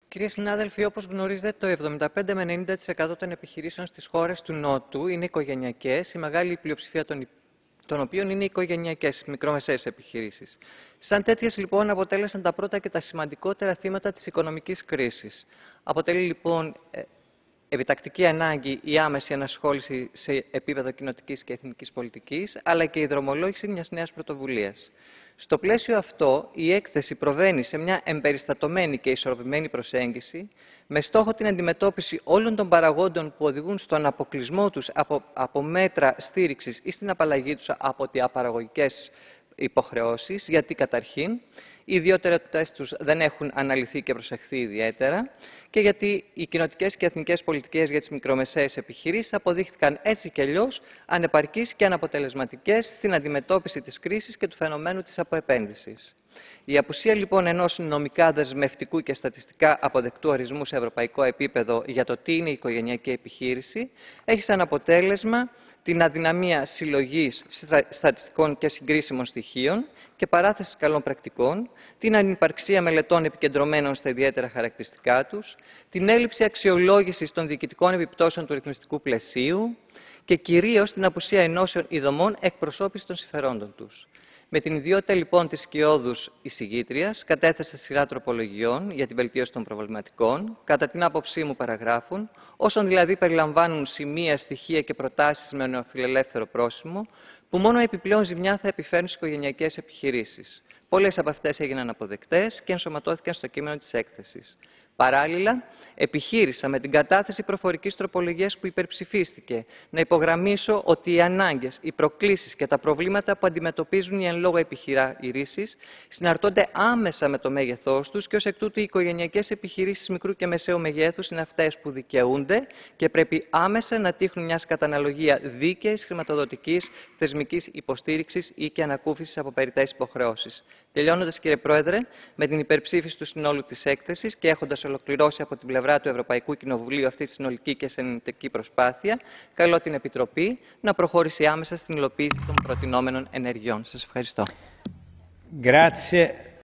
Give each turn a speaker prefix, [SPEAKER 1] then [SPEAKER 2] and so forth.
[SPEAKER 1] Κύριε συνάδελφοι, όπως γνωρίζετε, το 75 με 90% των επιχειρήσεων στις χώρες του Νότου είναι οικογενειακές, η μεγάλη πλειοψηφία των οποίων είναι οικογενειακές, μικρομεσαίες επιχειρήσεις. Σαν τέτοιες, λοιπόν, αποτέλεσαν τα πρώτα και τα σημαντικότερα θύματα της οικονομικής κρίσης. Αποτελεί, λοιπόν, επιτακτική ανάγκη η άμεση ενασχόληση σε επίπεδο κοινοτικής και εθνικής πολιτικής, αλλά και η δρομολόγηση μιας νέας πρωτοβουλίας. Στο πλαίσιο αυτό, η έκθεση προβαίνει σε μια εμπεριστατωμένη και ισορροπημένη προσέγγιση, με στόχο την αντιμετώπιση όλων των παραγόντων που οδηγούν στον αποκλεισμό τους από μέτρα στήριξης ή στην απαλλαγή τους από διαπαραγωγικές υποχρεώσεις, γιατί καταρχήν οι ιδιαιτερότητες τους δεν έχουν αναλυθεί και προσεχθεί ιδιαίτερα και γιατί οι κοινοτικές και εθνικές πολιτικές για τις μικρομεσαίες επιχειρήσεις αποδείχθηκαν έτσι κι αλλιώς ανεπαρκείς και αναποτελεσματικές στην αντιμετώπιση της κρίσης και του φαινομένου της αποεπένδυσης. Η απουσία λοιπόν ενός νομικά δεσμευτικού και στατιστικά αποδεκτού ορισμού σε ευρωπαϊκό επίπεδο για το τι είναι η οικογενειακή επιχείρηση έχει σαν αποτέλεσμα την αδυναμία συλλογής στατιστικών και συγκρίσιμων στοιχείων και παράθεσης καλών πρακτικών, την ανυπαρξία μελετών επικεντρωμένων στα ιδιαίτερα χαρακτηριστικά τους, την έλλειψη αξιολόγησης των διοικητικών επιπτώσεων του ρυθμιστικού πλαισίου και κυρίως την απουσία ενώσεων ειδωμών εκπροσώπησης των συμφερόντων τους. Με την ιδιότητα λοιπόν της σκιώδους εισηγήτριας, κατέθεσα σειρά τροπολογιών για την βελτίωση των προβληματικών, κατά την άποψή μου παραγράφων, όσων δηλαδή περιλαμβάνουν σημεία, στοιχεία και προτάσεις με νεοφιλελεύθερο πρόσημο, που μόνο επιπλέον ζημιά θα επιφέρουν στις οικογενειακές επιχειρήσεις. Πολλές από αυτές έγιναν αποδεκτές και ενσωματώθηκαν στο κείμενο της έκθεσης. Παράλληλα, επιχείρησα με την κατάθεση προφορικής τροπολογίας που υπερψηφίστηκε να υπογραμμίσω ότι οι ανάγκες, οι προκλήσεις και τα προβλήματα που αντιμετωπίζουν οι εν λόγω επιχειρήσεις συναρτώνται άμεσα με το μέγεθός τους και ως εκ τούτου οι οικογενειακές επιχειρήσεις μικρού και μεσαίου μεγέθους είναι αυτές που δικαιούνται και πρέπει άμεσα να τύχουν μιας κατά αναλογία δίκαιης χρηματοδοτικής θεσμικής υποστήριξης ή και ανακούφισης από περιττές υποχρεώσεις. Τελειώνοντας, κύριε Πρόεδρε, με την υπερψήφιση του συνόλου της έκθεσης και έχοντας ολοκληρώσει από την πλευρά του Ευρωπαϊκού Κοινοβουλίου αυτή τη συνολική και συνενετική προσπάθεια, καλώ την Επιτροπή να προχωρήσει άμεσα στην υλοποίηση των προτινόμενων ενεργειών. Σας ευχαριστώ.
[SPEAKER 2] Grazie.